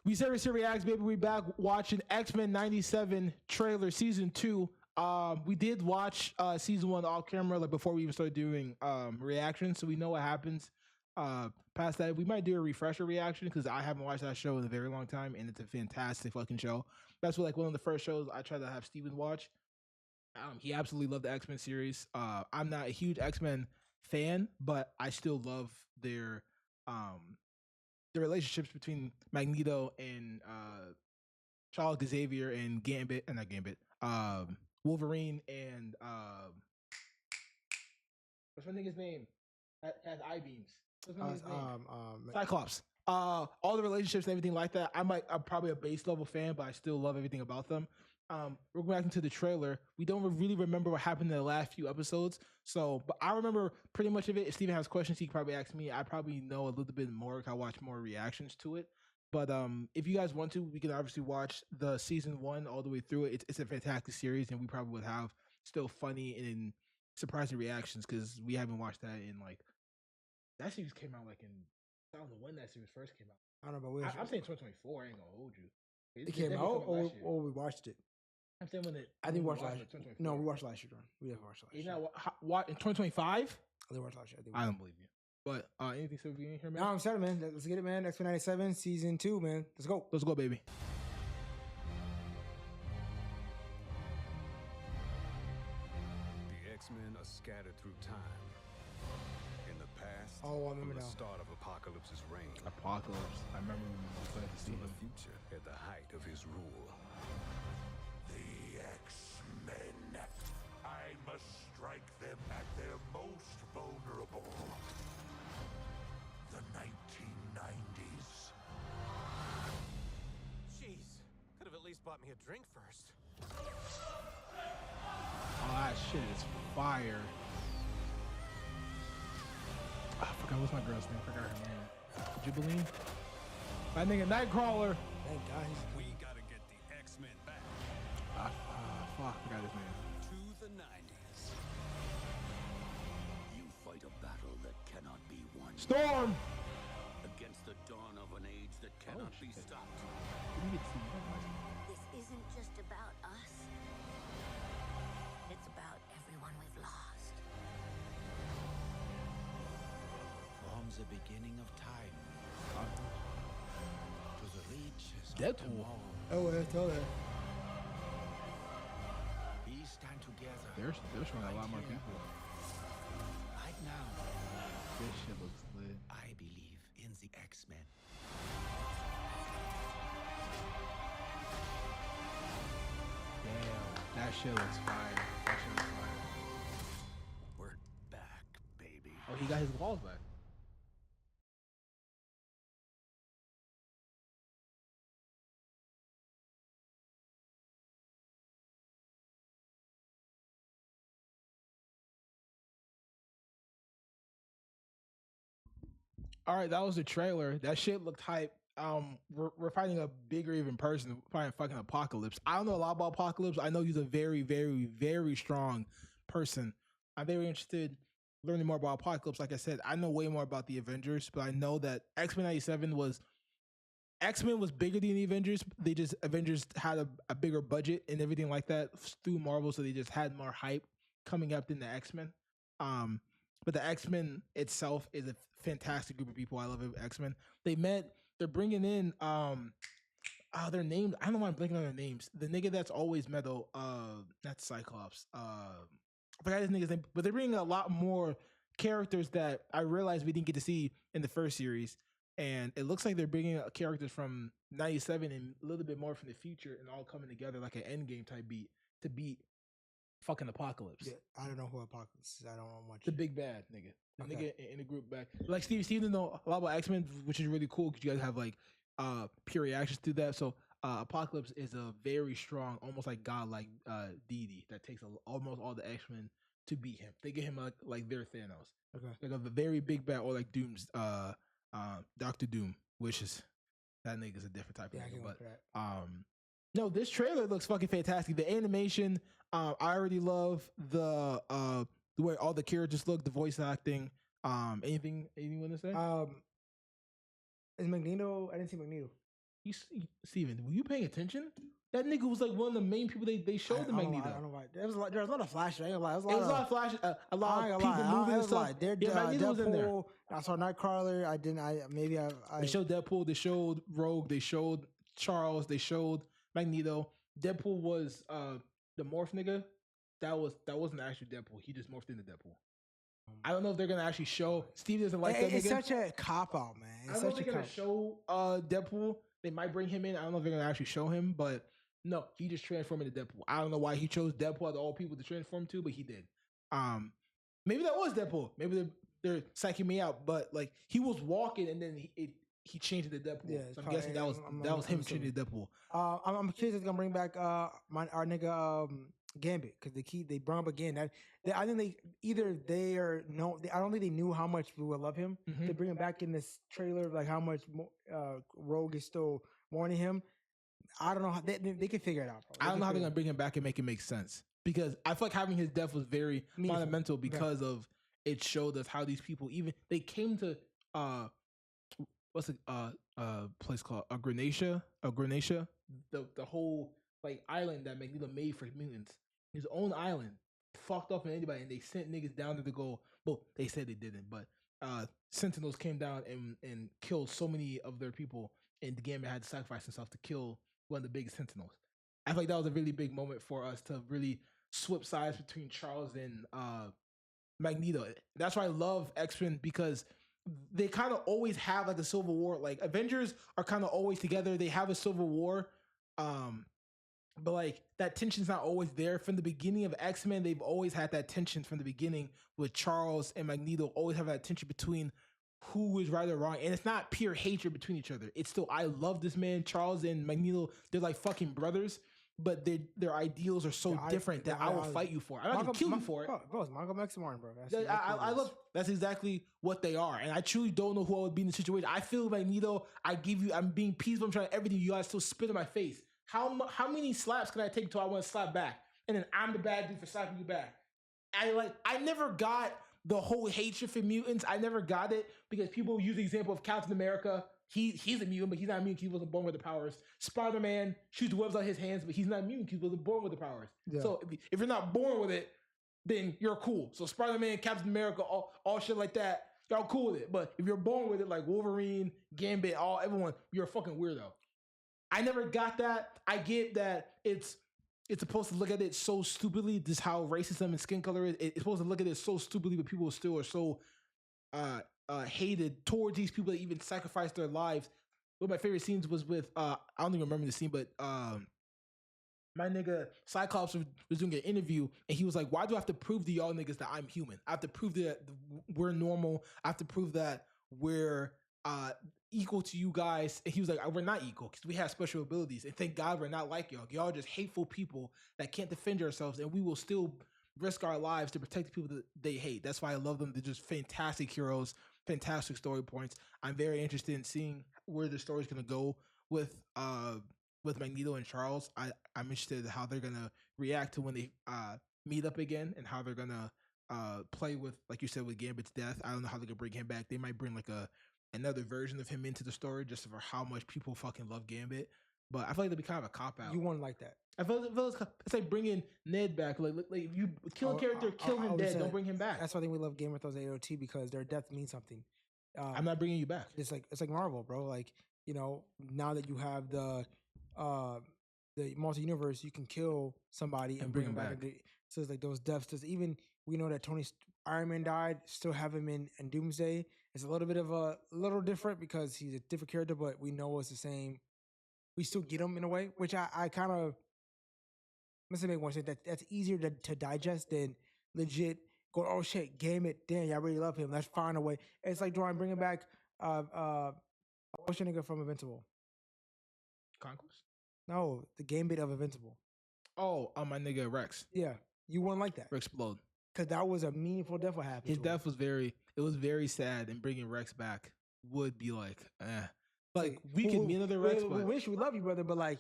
We seriously reacts, baby. We back watching Xman 97 trailer season 2. We did watch season 1 off camera like before we even started doing reactions, so we know what happens. Past that, we might do a refresher reaction because I haven't watched that show in a very long time, and it's a fantastic fucking show. That's what like one of the first shows I tried to have Steven watch. He absolutely loved the X-Men series. I'm not a huge X-Men fan, but I still love the relationships between Magneto and Charles Xavier and Gambit, and not Gambit, Wolverine and what's my nigga's name? Has eye beams. What's my nigga's name? Cyclops. All the relationships and everything like that. I'm probably a base level fan, but I still love everything about them. We're going back into the trailer. We don't really remember what happened in the last few episodes. So, but I remember pretty much of it. If Steven has questions, he can probably ask me. I probably know a little bit more because I watch more reactions to it. But if you guys want to, we can obviously watch the season 1 all the way through it. It's a fantastic series, and we probably would have still funny and surprising reactions because we haven't watched that in like, that series came out like in, I don't know when that series first came out. I don't know, but I'm saying 2024. I ain't gonna hold you. It came out or we watched it. I'm saying when it. I think we watched last year. No, we watched last year. We didn't watch last year. What in 2025? I think we watched last year. I don't believe you. But anything so we in here, man? No, I'm excited, man. Let's get it, man. Xman 97 season 2, man. Let's go. Let's go, baby. The X-Men are scattered through time. In the past, I remember from the now. start of Apocalypse's reign, Apocalypse. I remember when we played the to scene. the future at the height of his rule. The X-Men. I must strike them at their most vulnerable. The 1990s. Jeez, could have at least bought me a drink first. Oh, that shit is fire. I forgot what's my girl's name. I forgot her name. Jubilee. That nigga Nightcrawler. Thank God. We gotta get the X-Men back Fuck, I forgot his name. to the 90s. You fight a battle that cannot be won. Storm. Against the dawn of an age that cannot be stopped. Did you get to see that? This isn't just about us. It's about everyone we've lost. From the beginning of time to the reaches of Deadpool. tomorrow, Oh, yeah, tell that. we stand together. They're showing a lot more here, people. right now. This shit looks lit. I believe in the X-Men. Damn, that shit looks fire. That shit looks fire. We're back, baby. Oh, he got his walls back. All right, that was the trailer. That shit looked hype. We're fighting a bigger even person, fighting fucking Apocalypse. I don't know a lot about Apocalypse. I know he's a very, very, very strong person. I'm very interested learning more about Apocalypse. Like I said, I know way more about the Avengers, but I know that X-Men 97 was X-Men was bigger than the Avengers. Avengers had a bigger budget and everything like that through Marvel, so they just had more hype coming up than the X-Men. But the X-Men itself is a fantastic group of people. I love X-Men. They're bringing in their names. I don't know why I'm blanking on their names. The nigga that's always metal, not Cyclops. I forgot his nigga's name, but they're bringing a lot more characters that I realized we didn't get to see in the first series. And it looks like they're bringing characters from 97 and a little bit more from the future and all coming together like an Endgame type beat to beat fucking Apocalypse. Yeah, I don't know who Apocalypse is. I don't know much. The big bad nigga. The Okay. nigga in the group back. Like Steve didn't know a lot about X-Men, which is really cool because you guys have like pure reactions to that. So Apocalypse is a very strong, almost like godlike deity that takes almost all the X-Men to beat him. They get him like their Thanos. Okay. Like a very big bad, or like Doom's Doctor Doom, which is that nigga's a different type of Yeah, I nigga. can But go for that. no, this trailer looks fucking fantastic. The animation, I already love the way all the characters look, the voice acting. Anything you want to say? Is Magneto? I didn't see Magneto. Steven, were you paying attention? That nigga was like one of the main people they showed the I don't know why. I Magneto. don't know why. There was a lot of flashes. I ain't gonna lie. It was a lot of flash, a lot I of ain't people gonna lie. moving It and was stuff. like they're Yeah, Magneto was in there. Deadpool. I saw Nightcrawler. I didn't. They showed Deadpool. They showed Rogue. They showed Charles. They showed Magneto. Deadpool was the morph nigga. That wasn't actually Deadpool. He just morphed into Deadpool. I don't know if they're gonna actually show. Steve doesn't like that nigga. It's such a cop out, man. I don't know if they're gonna show Deadpool. They might bring him in. I don't know if they're gonna actually show him, but no, he just transformed into Deadpool. I don't know why he chose Deadpool out of all people to transform to, but he did. Maybe that was Deadpool. Maybe they're psyching me out, but like he was walking and then he changed into Deadpool. Yeah, so I'm guessing that was him changing to Deadpool. I'm curious if they're gonna bring back our nigga Gambit because they brought up again. I think I don't think they knew how much we would love him. Mhm. They bring him back in this trailer, like how much Rogue is still warning him. I don't know how they can figure it out. I don't know how they're gonna bring him back and make it make sense because I feel like having his death was very monumental because of it showed us how these people they came to what's a place called Grenatia, the whole like island that Magneto made for mutants, his own island, fucked up on anybody, and they sent niggas down there to go. Well, they said they didn't, but Sentinels came down and killed so many of their people, and the Gambit had to sacrifice himself to kill one of the biggest Sentinels. I feel like that was a really big moment for us to really swap sides between Charles and Magneto. That's why I love X-Men because they kind of always have like a civil war. Like Avengers are kind of always together. They have a civil war. But like that tension's not always there. From the beginning of X-Men, they've always had that tension from the beginning with Charles and Magneto, always have that tension between who is right or wrong. And it's not pure hatred between each other. It's still, I love this man. Charles and Magneto, they're like fucking brothers, but their ideals are so different that I will fight you for. I'm not gonna kill you for it. Bro, it's Malcolm X and Martin, bro. I love, that's exactly what they are. And I truly don't know who I would be in the situation. I feel Magneto, I'm being peaceful, I'm trying everything. You guys still spit in my face. How many slaps can I take until I want to slap back? And then I'm the bad dude for slapping you back. I never got the whole hatred for mutants. I never got it because people use the example of Captain America. He's a mutant, but he's not a mutant. He wasn't born with the powers. Spider-Man shoots webs out his hands, but he's not a mutant. He wasn't born with the powers. Yeah. So if you're not born with it, then you're cool. So Spider-Man, Captain America, all shit like that, y'all cool with it. But if you're born with it, like Wolverine, Gambit, everyone, you're a fucking weirdo. I never got that. I get that it's supposed to look at it so stupidly. This is how racism and skin color is. It's supposed to look at it so stupidly, but people still are so hated towards these people that even sacrifice their lives. One of my favorite scenes was with I don't even remember the scene, but my nigga Cyclops was doing an interview and he was like, "Why do I have to prove to y'all niggas that I'm human? I have to prove that we're normal. I have to prove that we're equal to you guys." And he was like, "We're not equal because we have special abilities. And thank God we're not like y'all. Y'all are just hateful people that can't defend yourselves, and we will still risk our lives to protect the people that they hate." That's why I love them. They're just fantastic heroes, fantastic story points. I'm very interested in seeing where the story's gonna go with Magneto and Charles. I'm interested in how they're gonna react to when they meet up again and how they're gonna play with, like you said, with Gambit's death. I don't know how they're gonna bring him back. They might bring like another version of him into the story just for how much people fucking love Gambit. But I feel like that'd be kind of a cop out. You wouldn't like that. I feel it's like bringing Ned back. Like if you kill a character, kill him dead. Don't bring him back. That's why I think we love Game of Thrones AOT because their death means something. I'm not bringing you back. It's like Marvel, bro. Like, you know, now that you have the multi-universe, you can kill somebody and bring them back. So it's like those deaths. Just even we know that Iron Man died. Still have him in Doomsday. It's a little bit of a little different because he's a different character, but we know it's the same. We still get him in a way, which I kind of must make one say that's easier to digest than legit go, "Oh shit, Gambit, damn, I really love him. Let's find a way." It's like bringing back what's your nigga from Invincible? Conquest? No, the Gambit of Invincible. Oh, my nigga Rex. Yeah, you wouldn't like that. Rex Explode. Because that was a meaningful death. What happened? His death was very sad, and bringing Rex back would be like, like we could meet another Rex. We wish we love you, brother, but like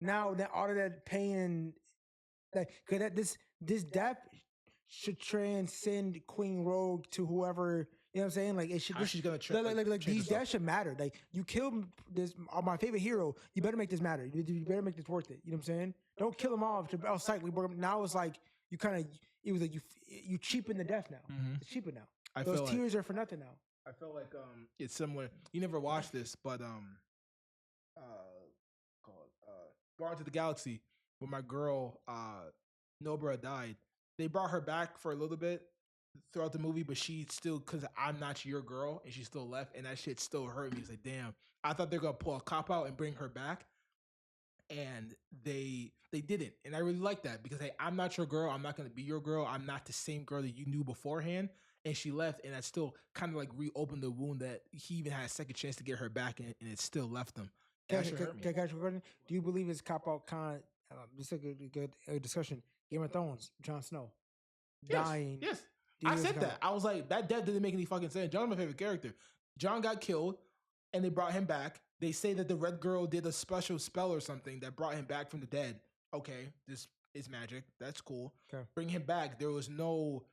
now that all of that pain, this death should transcend Queen Rogue to whoever You know what I'm saying? Like it should. How she's gonna tra- like change these herself. deaths should matter. Like you killed this my favorite hero. You better make this matter. You better make this worth it. You know what I'm saying? Don't kill him off. Now it's like you kind of. It was like you cheapen the death now. Mhm. It's cheaper now. I Those feel like tears are for nothing now. I feel like it's similar. You never watched this, but called Guardians of the Galaxy when my girl Nobra died. They brought her back for a little bit throughout the movie, but she still, because I'm not your girl, and she still left, and that shit still hurt me. It's like, damn, I thought they're gonna pull a cop out and bring her back, and they didn't, and I really like that because hey, I'm not your girl, I'm not gonna be your girl, I'm not the same girl that you knew beforehand, and she left, and that still kind of like reopened the wound that he even had a second chance to get her back, and it still left him. That shit hurt me. Can I ask you a question? Do you believe it's cop out kind of just like a good discussion? Game of Thrones, Jon Snow dying. Yes. Do you I think said it's that. I was like, that death didn't make any fucking sense. John's my favorite character. John got killed, and they brought him back. They say that the red girl did a special spell or something that brought him back from the dead. Okay, this is magic. That's cool. Okay. Bring him back. There was no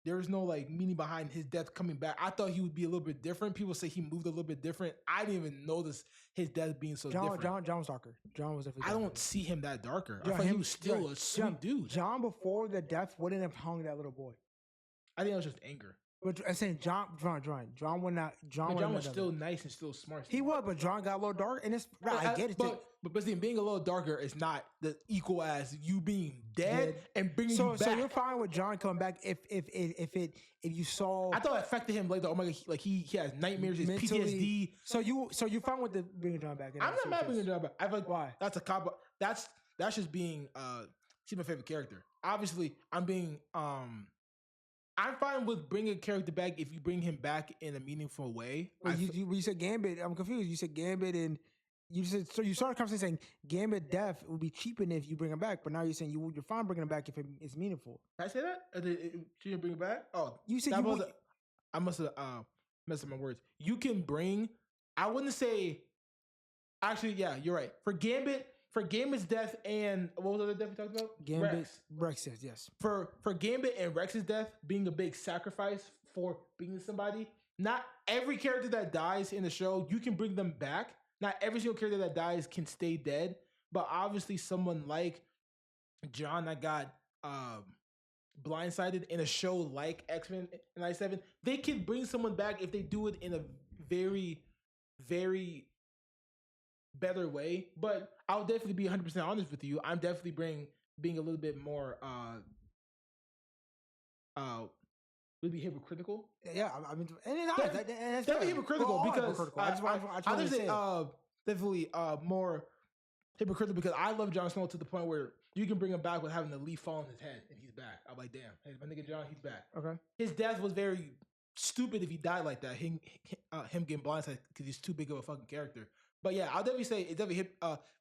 like meaning behind his death coming back. I thought he would be a little bit different. People say he moved a little bit different. I didn't even notice his death being so different. John was darker. John was definitely. I darker. don't see him that darker. Yeah, I thought he him- was still yeah, a sweet dude. John before the death wouldn't have hung that little boy. I think it was just anger. But I'm saying John would not. But John was still nice and still smart. He was, but John got a little dark, and it's right. I get it. But see, being a little darker is not the equal as you being dead and bringing you back. So you're fine with John coming back if you saw. I thought it affected him like oh my god, he has nightmares, his PTSD. So you fine with the bringing John back? I'm not mad bringing John back. I feel like why? That's a cop. That's just being she's my favorite character. Obviously, I'm fine with bringing a character back if you bring him back in a meaningful way. Well, you said Gambit. I'm confused. You said Gambit and you said so. You started conversation saying Gambit death would be cheapened if you bring him back, but now you're saying you're fine bringing him back if it's meaningful. Did I say that? She didn't bring it back. Oh, you said I must have messed up my words. You can bring. I wouldn't say. Actually, yeah, you're right. For Gambit's death and what was the other death we talked about? Gambit, Rex, yes. For Gambit and Rex's death being a big sacrifice for being somebody. Not every character that dies in the show, you can bring them back. Not every single character that dies can stay dead. But obviously someone like John that got blindsided in a show like Xman 97, they can bring someone back if they do it in a very, very better way. But I'll definitely be 100% honest with you. I'm definitely being a little bit more really hypocritical. Yeah, I mean, and it's that's definitely hypocritical because I just say definitely more hypocritical because I love Jon Snow to the point where you can bring him back with having a leaf fall on his head and he's back. I'm like, damn, hey, my nigga John, he's back. Okay. His death was very stupid if he died like that. Him getting blindsided because he's too big of a fucking character. But yeah, I'll definitely say it's definitely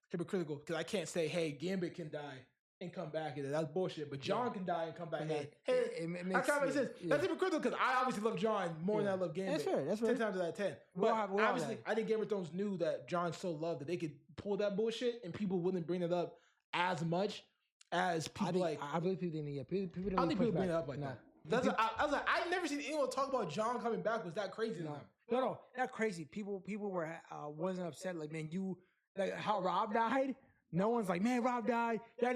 hypocritical because I can't say, hey, Gambit can die and come back. That's bullshit. But John can die and come back. It makes sense. Yeah. That's hypocritical because I obviously love John more than I love Gambit. That's fair. 10 times out of 10. But obviously, I think Game of Thrones knew that John so loved that they could pull that bullshit and people wouldn't bring it up as much as people I believe people didn't. Yeah, people I don't think people bring it up like that. I was like, I've never seen anyone talk about John coming back. Was that crazy to them? No, not crazy. People were wasn't upset. Like, man, like how Rob died. No one's like, man, Rob died. Y'all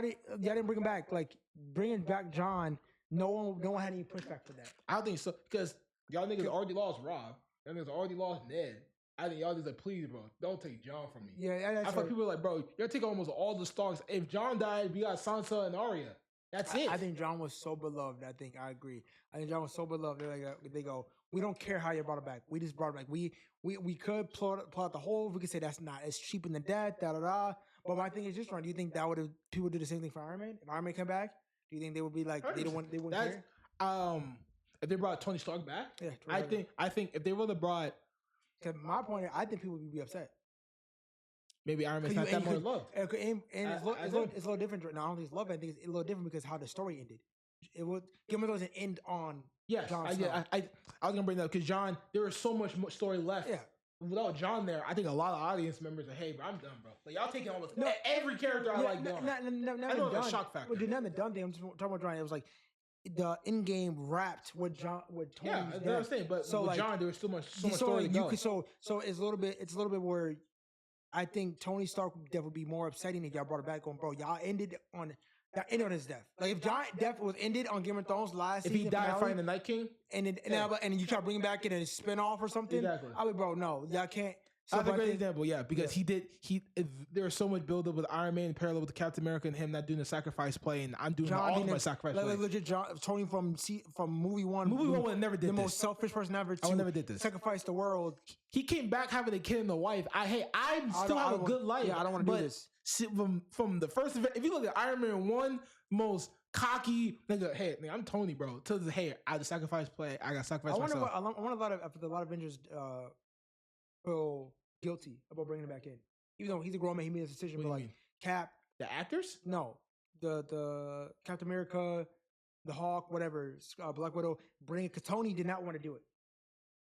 didn't bring him back. Like bringing back John. No one had any pushback for that. I don't think so because y'all niggas already lost Rob. Y'all niggas already lost Ned. I think y'all just like, please, bro, don't take John from me. Yeah, I thought people were like, bro, you're taking almost all the Starks. If John died, we got Sansa and Arya. That's it. I think John was so beloved. I agree. I think John was so beloved. They go, we don't care how you brought it back. We just brought it back. We could pull out the whole. We could say that's not as cheap in the death. Da da da. But my thing is just, Ron, do you think that would have people do the same thing for Iron Man? If Iron Man come back, do you think they would be like they wouldn't care? If they brought Tony Stark back, yeah, I think if they would have brought. To my point, I think people would be upset. Maybe Iron Man's not that more loved. And it's a little different. No, I don't think it's love. I think it's a little different because how the story ended. It was Game of Thrones didn't end on. Yes, John I was gonna bring that up because John, there was so much story left. Yeah. Without John there, I think a lot of audience members are, hey, bro, I'm done, bro. Like y'all taking almost every character I like. I know it's a shock factor. But not the done thing. I'm just talking about John. It was like the in-game wrapped with John with Tony's Yeah, that's what I'm saying. But So, with like, John, there was so much so story to you go. could so it's a little bit where I think Tony Stark would definitely be more upsetting if y'all brought it back on, bro. Y'all ended on his death. Like if John death was ended on Game of Thrones last If season he died finale, fighting the Night King, and you try to bring him back in a spinoff or something, Exactly. I would, bro, no, y'all can't. So that's a but I great think- example, yeah, because there was so much build up with Iron Man in parallel with the Captain America and him not doing the sacrifice play, and I'm doing all of my sacrifice play. Legit, Tony from movie one. Movie one never did the this. most selfish person ever. I never did this. Sacrifice the world. He came back having a kid and a wife. I still have a good life. Yeah, I don't want to do this. From the first event, if you look at Iron Man 1, most cocky nigga, hey, nigga, I'm Tony, bro. To the hey, I the sacrifice play. I got sacrifice myself. I want a lot of Avengers feel guilty about bringing him back in, even though he's a grown man. He made a decision, but like Cap, the actors, no, the Captain America, the Hawk, whatever, Black Widow, bring it. Cause Tony did not want to do it.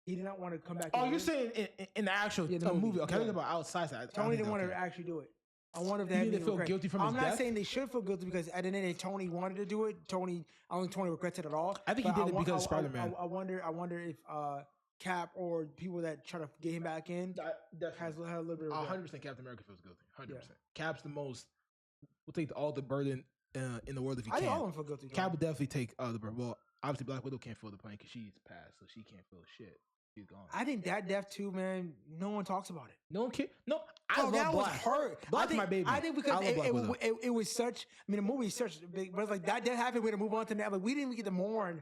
He did not want to come back. Oh, you're saying in the actual movie? Okay, I think about outside. Tony didn't want to actually do it. I wonder if they feel guilty from his I'm death? not saying they should feel guilty because at the end of the day, Tony wanted to do it. I don't think Tony regrets it at all. I think he did it because of Spider-Man. I wonder if Cap or people that try to get him back in has had a little bit of 100% Captain America feels guilty. 100%. Cap's the most. Will take all the burden in the world if he can. I think all of them feel guilty. Cap would definitely take the burden. Well, obviously Black Widow can't feel the pain because she's passed, so she can't feel shit. She's gone. I think that death too, man. No one talks about it. No one cares. No, I love that Black. was hurt. Black's my baby. I think because it was such. I mean, the movie is such big, but it's like that happened. We had to move on to that. Like we didn't even get to mourn,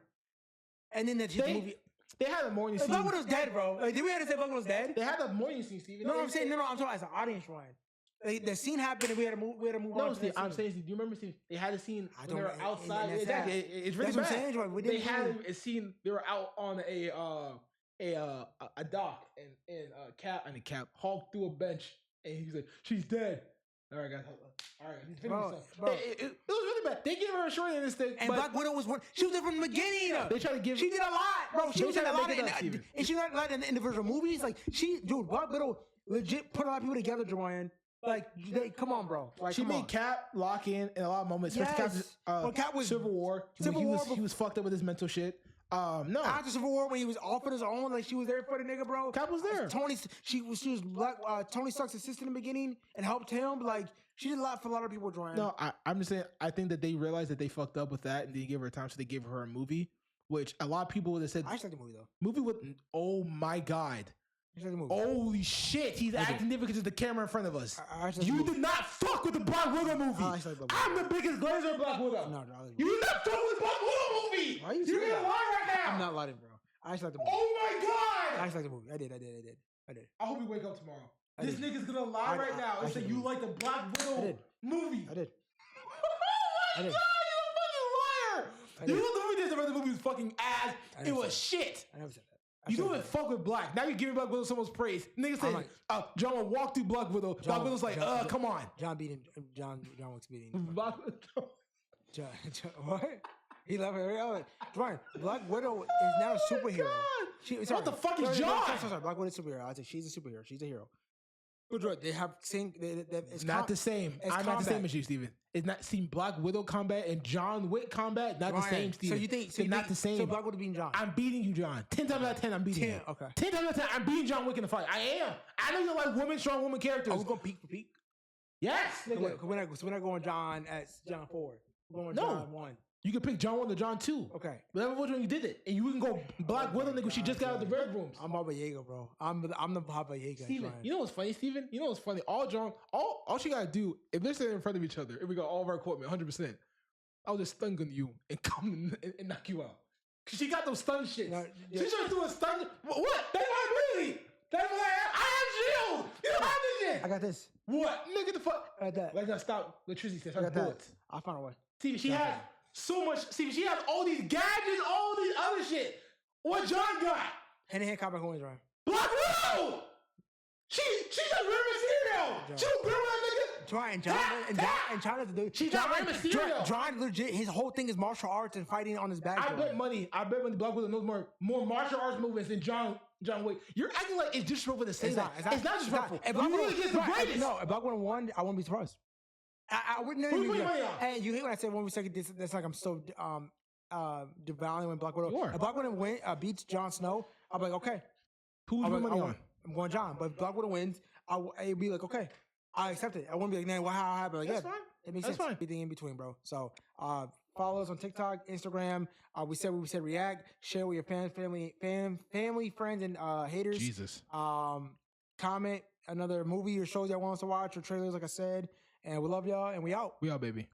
and then the movie. They had a mourning scene. Black Widow's dead, bro. Like, did we have to say Black Widow's dead? They had a mourning scene, Steven. No, I'm saying no. I'm talking as an audience, Ryan. Like, the scene happened, and we had to move. No, Steve, I'm saying, do you remember? Steve, they had a scene when they were outside. Exactly, it's really bad. Saying, Joy. They had a scene. They were out on a dock, and Cap Hulk threw a bench, and he's like, "She's dead." All right, guys. All right, he's finishing stuff. It was really bad. They gave her a short in this thing. And Black Widow was one. She was there from the beginning. They tried to give. She did a lot, bro. She was in a lot, and she not like in the individual movies. Like Black Widow legit put a lot of people together, Joanne. Like, come on, bro. Like, she made Cap lock in a lot of moments. Yes. Cap was Civil War. He was fucked up with his mental shit. No. After Civil War, when he was off on his own, like she was there for the nigga, bro. Cap was there. She was Black. Tony Stark's assistant in the beginning and helped him. Like she did a lot for a lot of people, Joanne. No, I'm just saying. I think that they realized that they fucked up with that and they gave her time, so they gave her a movie, which a lot of people would have said. I just like the movie though. Movie with oh my god. Holy shit, he's acting different because of the camera in front of us. You did not fuck with the Black Widow movie. I'm the biggest glazer of Black Widow. No, you did not fuck with the Black Widow movie. Why are you You're gonna lie right now. I'm not lying, bro. I just like the movie. Oh my god. I just like the movie. I did. I hope you wake up tomorrow. This nigga's gonna lie right now and say you like the Black Widow movie. I did. Oh my god, you a fucking liar. You know the movie the movie was fucking ass. It was shit. I never said that. You don't even fuck with Black. Now you're giving Black Widow so much praise. Nigga said, John will walk through Black Widow. Black Widow's like, come on. John Wick's beating. Black John, what? He left her. Brian, Black Widow is not a superhero. What the fuck is John? Sorry, Black Widow's a superhero. I said she's a superhero. She's a hero. They have it's not the same. I'm not the same as you, Steven. It's not seen Black Widow combat and John Wick combat. Not the same, Steven. So you think not the same? So Black Widow beating John. I'm beating you, John. 10 times out of 10, I'm beating you. Okay. 10 times out of 10, I'm beating John Wick in the fight. I am. I know you like strong woman characters. Are we going peak for peak? Yes. We're not going John as John 4. We're going John 1. You can pick John 1 or John 2. Okay. Whatever which one you did it. And you can go Black Widow, nigga. She just got out of the Red Rooms. I'm Baba Yaga, bro. I'm the Baba Yaga. Steven, you know what's funny, Steven? You know what's funny? All she gotta do, if they're sitting in front of each other, if we got all of our equipment, 100%, I'll just stun gun you and come and knock you out. Cause she got those stun shits. She's trying to do a stun. What? That's my ability. That's what I have shield. You don't have this shit. I got this. What? Nigga, the fuck? I got that. Let's not stop electricity. I got that. I found a way. Steven, she has so much. Steven, she has all these gadgets, all these other shit. What John got? Hand-to-hand combat coins, Ryan. Black Widow! She just Rey Mysterio! She was girl that nigga! And John is the dude. She's not Rey Mysterio! John legit, his whole thing is martial arts and fighting on his back. I bet money Black Widow knows more martial arts movements than John Wick. You're acting like it's disrespectful to say that. It's not disrespectful. You really get the greatest. No, if Black Widow won, I wouldn't be surprised. I wouldn't. Who you putting money on? And you hate when I say 1 second. That's like I'm so Devalian when Black Widow. You are. If Black Widow beats Jon Snow, I'll be like, okay. Who's your money on? I'm going Jon. But if Black Widow wins, I'll be like, okay, I accept it. I won't be like, nah, how happened? Like, That's yeah, fine. it makes That's sense. fine. Everything in between, bro. So follow us on TikTok, Instagram. We said react, share with your fans, family, friends, and haters. Jesus. Comment another movie or shows y'all want us to watch or trailers, like I said. And we love y'all, and we out. We out, baby.